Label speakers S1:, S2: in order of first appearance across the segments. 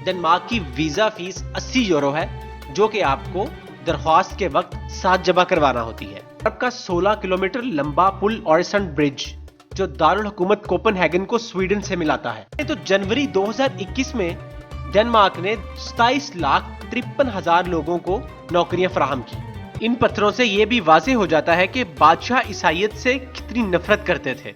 S1: Denmark की visa fees 80 euro है, जो कि आपको दरख्वास्त के वक्त साथ जमा करवाना होती है। यूरोप का 16 किलोमीटर लंबा पुल ऑरेसंड ब्रिज, जो दारुल हुकूमत कोपेनहेगन को स्वीडन से मिलाता है। तो जनवरी 2021 में डेनमार्क ने 27,53,000 लोगों को नौकरियां फराहम की। इन पत्थरों से यह भी वाज़ेह हो जाता है कि बादशाह ईसाइयत से कितनी नफरत करते थे।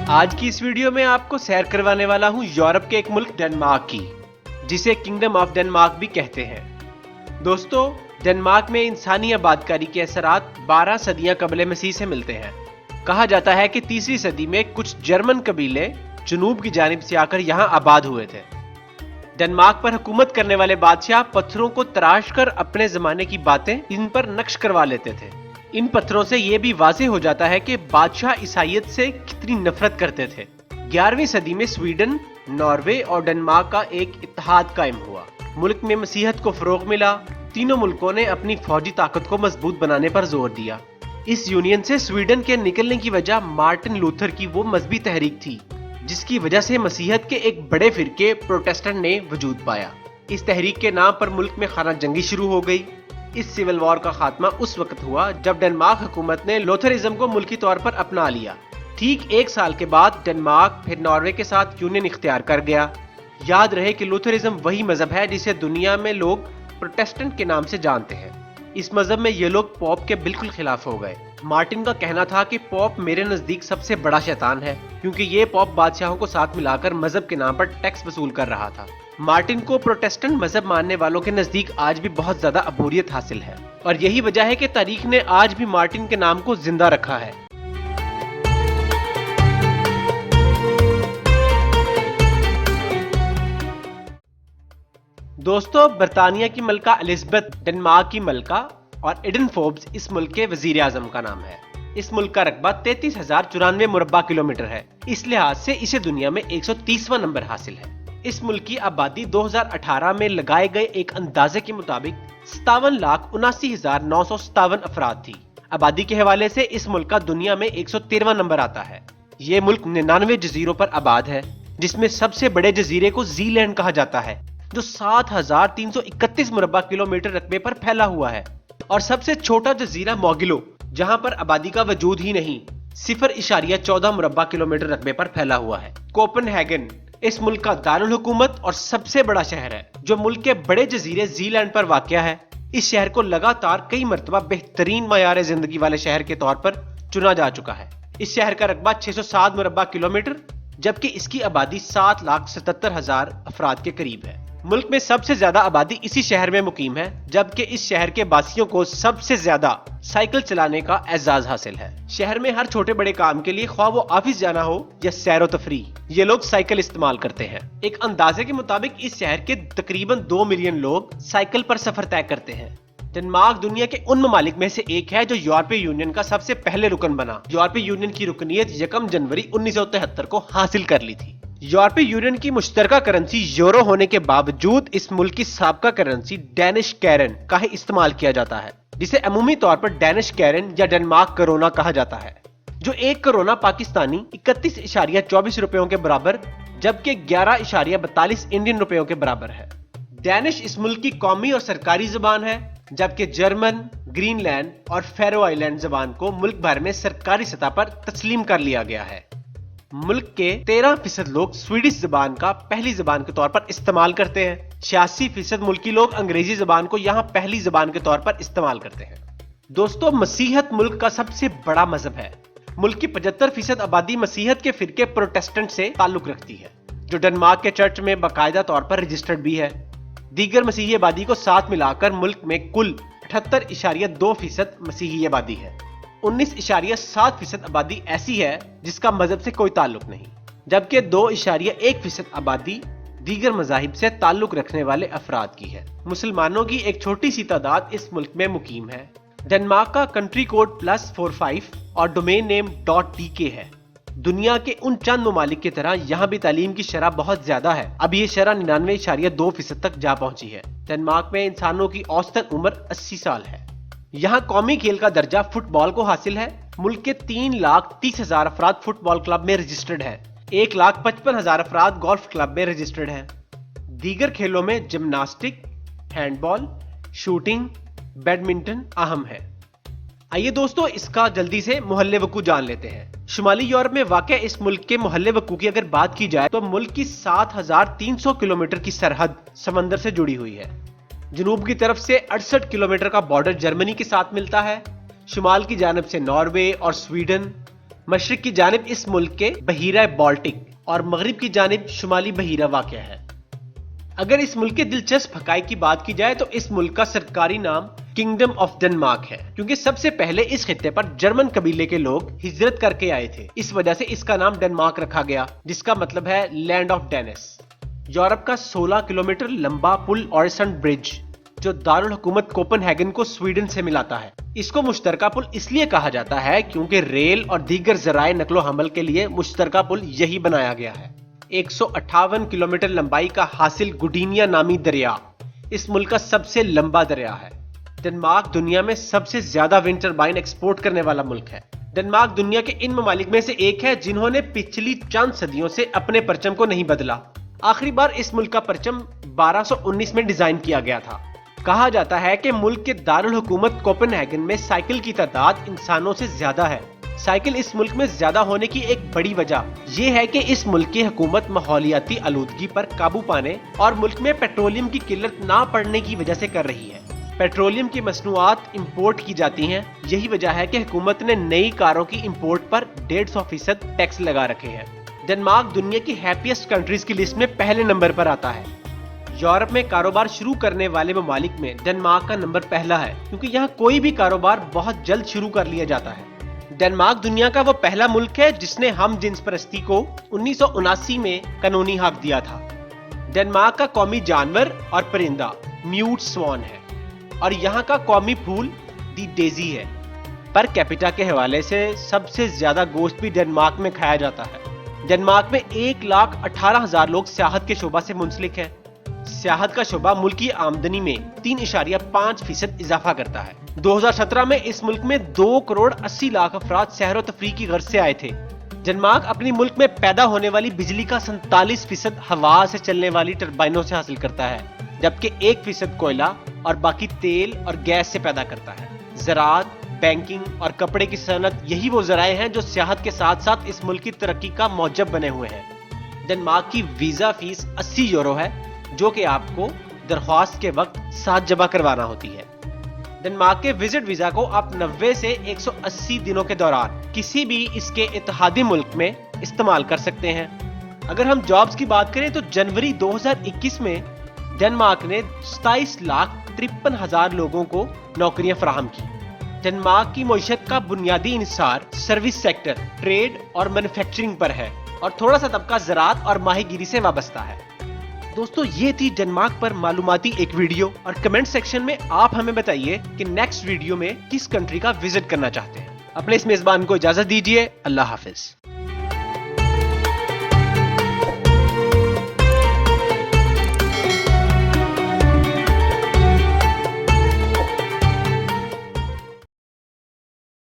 S1: आज की इस वीडियो में आपको सैर करवाने वाला हूं यूरोप के एक मुल्क डेनमार्क की, जिसे किंगडम ऑफ डेनमार्क भी कहते हैं। दोस्तों, डेनमार्क में इंसानी आबादकारी के असरात 12 सदियां कबले मसीह से मिलते हैं। कहा जाता है कि 3वीं सदी में कुछ जर्मन कबीले जनूब की जानिब से आकर यहां आबाद हुए थे। डेनमार्क पर हुकूमत करने वाले बादशाह पत्थरों को तराश कर अपने जमाने की बातें इन पर नक्श करवा लेते थे। इन पत्थरों से यह भी वाज़ेह हो जाता है कि बादशाह ईसाइयत से कितनी नफरत करते थे। 11वीं सदी में स्वीडन, नॉर्वे और डेनमार्क का एक इत्तेहाद कायम हुआ। मुल्क में मसीहत को फरोग मिला। तीनों मुल्कों ने अपनी फौजी ताकत को मजबूत बनाने पर जोर दिया। इस यूनियन से स्वीडन के निकलने की वजह मार्टिन लूथर की वो मजहबी तहरीक थी, जिसकी वजह से मसीहत के एक बड़े फिरके प्रोटेस्टेंट ने वजूद पाया। इस तहरीक के नाम पर मुल्क में खाना जंगी शुरू हो गई। इस सिविल वॉर का खात्मा उस वक्त हुआ जब डेनमार्क हुकूमत ने लूथरिज्म को मुल्की तौर पर अपना लिया। ठीक 1 साल के बाद डेनमार्क फिर नॉर्वे के साथ यूनियन इख्तियार कर गया। याद रहे कि लूथरिज्म वही मजहब है जिसे दुनिया में लोग प्रोटेस्टेंट के नाम से जानते हैं। इस मजहब में ये लोग पॉप के बिल्कुल खिलाफ हो गए। मार्टिन का कहना था कि पॉप मेरे नजदीक सबसे बड़ा शैतान है, क्योंकि ये पॉप बादशाहों को साथ मिलाकर मजहब के नाम पर टैक्स वसूल कर रहा था। मार्टिन को प्रोटेस्टेंट मजहब मानने वालों के नजदीक आज भी बहुत ज्यादा अबूरियत हासिल है, और यही वजह है कि तारीख ने आज भी मार्टिन के नाम को जिंदा रखा है। दोस्तों, बरतानिया की मलका एलिजाबेथ डेनमार्क की मलका और एडन फोर्ब्स इस मुल्क के वजीर आजम का नाम है। इस मुल्क का रकबा 33,094 मुरब्बा किलोमीटर है। इस लिहाज से इसे दुनिया में 130वां नंबर हासिल है। इस मुल्क की आबादी 2018 में लगाए गए एक अंदाजे के मुताबिक 57,79,957 अफराद थी। आबादी के हवाले से इस मुल्क का दुनिया में 113वां नंबर आता है। ये मुल्क 99 जजीरों पर आबाद है, जिसमें सबसे बड़े जजीरे को ज़ीलैंड कहा जाता है, जो 7,331 मुरब्बा किलोमीटर रकबे पर फैला हुआ है। और सबसे छोटा जजीरा मोगिलो, जहां पर आबादी का वजूद ही नहीं, 0.14 मुरब्बा किलोमीटर रकबे पर फैला हुआ है। कोपेनहेगन इस मुल्क का दारुल हुकूमत और सबसे बड़ा शहर है, जो मुल्क के बड़े जजीरे ज़ीलैंड पर वाक़या है। इस शहर को लगातार कई मरतबा बेहतरीन मयार जिंदगी वाले शहर के तौर पर चुना जा चुका है। इस शहर का रकबा 607 मुरब्बा किलोमीटर, जबकि इसकी आबादी 7,77,000 अफराद के करीब है। मुल्क में सबसे ज्यादा आबादी इसी शहर में मुकीम है, जबकि इस शहर के बासियों को सबसे ज्यादा साइकिल चलाने का एजाज हासिल है। शहर में हर छोटे बड़े काम के लिए, ख्वाह वो ऑफिस जाना हो या सैरो तफरी, ये लोग साइकिल इस्तेमाल करते हैं। एक अंदाजे के मुताबिक इस शहर के तकरीबन 2 मिलियन लोग साइकिल पर सफर तय करते हैं। डेनमार्क दुनिया के उन ममालिक में से एक है जो यूरोपीय यूनियन का सबसे पहले रुकन बना। यूरोपीय यूनियन की रुकनियत 1 जनवरी 1973 को हासिल कर ली थी। यूरोपीय यूनियन की मुश्तरका करेंसी यूरो होने के बावजूद इस मुल्क की साबका करेंसी डैनिश कैरन का ही इस्तेमाल किया जाता है, जिसे अमूमी तौर पर डैनिश कैरन या डेनमार्क करोना कहा जाता है, जो 1 करोना पाकिस्तानी 31.24 रुपयों के बराबर, जबकि 11.42 इंडियन रुपयों के बराबर है। डैनिश इस मुल्क की कौमी और सरकारी जुबान है, जबकि जर्मन, ग्रीनलैंड और फैरो आइलैंड जुबान को मुल्क भर में सरकारी सतह पर तस्लीम कर लिया गया है। मुल्क के 13% लोग स्वीडिश जुबान का पहली जुबान के तौर पर इस्तेमाल करते हैं। 86% मुल्की लोग अंग्रेजी जुबान को यहाँ पहली जुबान के तौर पर इस्तेमाल करते हैं। दोस्तों, मसीहत मुल्क का सबसे बड़ा मजहब है। मुल्क की 75% आबादी मसीहत के फिरके प्रोटेस्टेंट से ताल्लुक रखती है, जो डेनमार्क के चर्च में बाकायदा तौर पर रजिस्टर्ड भी है। दीगर मसीही आबादी को साथ मिलाकर मुल्क में कुल 78.2% मसीही आबादी है। 19.7% आबादी ऐसी है जिसका मजहब से कोई ताल्लुक नहीं, जबकि 2.1% आबादी दीगर मजाहिब से ताल्लुक रखने वाले अफराद की है। मुसलमानों की एक छोटी सी तादाद इस मुल्क में मुकीम है। डेनमार्क का कंट्री कोड +45 और डोमेन नेम .dk है। दुनिया के उन चंद ममालिक की तरह यहाँ भी तालीम की शरह बहुत ज्यादा है। अब ये शरह 99.2% तक जा पहुंची है। डेनमार्क में इंसानों की औसतन उम्र 80 साल है। यहाँ कौमी खेल का दर्जा फुटबॉल को हासिल है। मुल्क के 3,30,000 अफराद फुटबॉल क्लब में रजिस्टर्ड है। 1,55,000 अफराद गोल्फ क्लब में रजिस्टर्ड है। दीगर खेलों में जिम्नास्टिक, हैंडबॉल, शूटिंग, बैडमिंटन अहम है। आइए दोस्तों, इसका जल्दी से मोहल्ले वकू जान लेते हैं। शुमाली यूरोप में वाक़या इस मुल्क के मोहल्ले वकू की अगर बात की जाए तो मुल्क की 7,300 किलोमीटर की सरहद समंदर से जुड़ी हुई है। जनूब की तरफ से 68 किलोमीटर का बॉर्डर जर्मनी के साथ मिलता है। शुमाल की जानिब से नॉर्वे और स्वीडन, मशरिक की जानिब इस मुल्क के बहीरा बाल्टिक और मगरिब की जानिब शुमाली बहीरा वाक़या है। अगर इस मुल्क के दिलचस्प हकाइक की बात की जाए तो इस मुल्क का सरकारी नाम किंगडम ऑफ डेनमार्क है, क्योंकि सबसे पहले इस खित्ते पर जर्मन कबीले के लोग हिजरत करके आए थे। इस वजह से इसका नाम डेनमार्क रखा गया, जिसका मतलब है लैंड ऑफ डेनिस। यूरोप का 16 किलोमीटर लंबा पुल ऑरेसंड ब्रिज, जो दारुल हुकूमत कोपेनहेगन को स्वीडन से मिलाता है, इसको मुश्तरका पुल इसलिए कहा जाता है क्योंकि रेल और दीगर जराए नकलो हमल के लिए मुश्तरका पुल यही बनाया गया है। 158 किलोमीटर लंबाई का हासिल गुडीनिया नामी दरिया इस मुल्क का सबसे लंबा दरिया है। डेनमार्क दुनिया में सबसे ज्यादा विंड टरबाइन एक्सपोर्ट करने वाला मुल्क है। डेनमार्क दुनिया के इन ममालिक में से एक है जिन्होंने पिछली चंद सदियों से अपने परचम को नहीं बदला। आखिरी बार इस मुल्क का परचम 1219 में डिजाइन किया गया था। कहा जाता है कि मुल्क के दारुल हुकूमत कोपेनहेगन में साइकिल की तादाद इंसानों से ज्यादा है। साइकिल इस मुल्क में ज्यादा होने की एक बड़ी वजह यह है कि इस मुल्क की हुकूमत माहौलियाती आलूदगी पर काबू पाने और मुल्क में पेट्रोलियम की किल्लत ना पड़ने की वजह से कर रही है। पेट्रोलियम की मसनूआत इंपोर्ट की जाती हैं। यही वजह है कि हुकूमत ने नई कारों की इंपोर्ट पर 150% टैक्स लगा रखे हैं। डेनमार्क दुनिया की हैप्पीएस्ट कंट्रीज की लिस्ट में पहले नंबर पर आता है। यूरोप में कारोबार शुरू करने वाले ममालिक में डेनमार्क का नंबर पहला है, क्योंकि यहाँ कोई भी कारोबार बहुत जल्द शुरू कर लिया जाता है। डेनमार्क दुनिया का वो पहला मुल्क है जिसने हम जिन्स परस्ती को 1979 में कानूनी हक दिया था। डेनमार्क का कौमी जानवर और परिंदा म्यूट स्वान है और यहाँ का कौमी फूल दी डेजी है। पर कैपिटा के हवाले से सबसे ज्यादा गोश्त भी डेनमार्क में खाया जाता है। डेनमार्क में 1,18,000 लोग सियाहत के शोबा से मुंसलिक हैं। सियाहत का शोबा मुल्क की आमदनी में 3.5% इजाफा करता है। 2017 में इस मुल्क में 2,80,00,000 अफराद सैर व तफरीह की गर्ज से आए थे। डेनमार्क अपनी मुल्क में पैदा होने वाली बिजली का 47% हवा से चलने वाली टरबाइनों से हासिल करता है, जबकि 1% कोयला और बाकी तेल और गैस से पैदा करता है। ज़राअत, बैंकिंग और कपड़े की सनत यही वो ज़राए हैं जो सियाहत के साथ साथ इस मुल्क की तरक्की का मौजब बने हुए हैं। डेनमार्क की वीजा फीस 80 यूरो है, जो कि आपको दरख्वास्त के वक्त साथ जमा करवाना होती है। डेनमार्क के विजिट वीजा को आप 90 से 180 दिनों के दौरान किसी भी इसके इत्तेहादी मुल्क में इस्तेमाल कर सकते हैं। अगर हम जॉब्स की बात करें तो जनवरी 2021 में डेनमार्क ने 27,53,000 लोगों को नौकरियां फराहम की। डेनमार्क की मईशत का बुनियादी इंहिसार सर्विस सेक्टर, ट्रेड और मैन्युफैक्चरिंग पर है और थोड़ा सा तबका ज़राअत और माहीगीरी से वाबस्ता है। दोस्तों, ये थी डेनमार्क पर मालूमाती एक वीडियो और कमेंट सेक्शन में आप हमें बताइए कि नेक्स्ट वीडियो में किस कंट्री का विजिट करना चाहते हैं। अपने इस मेजबान को इजाजत दीजिए। अल्लाह हाफिज।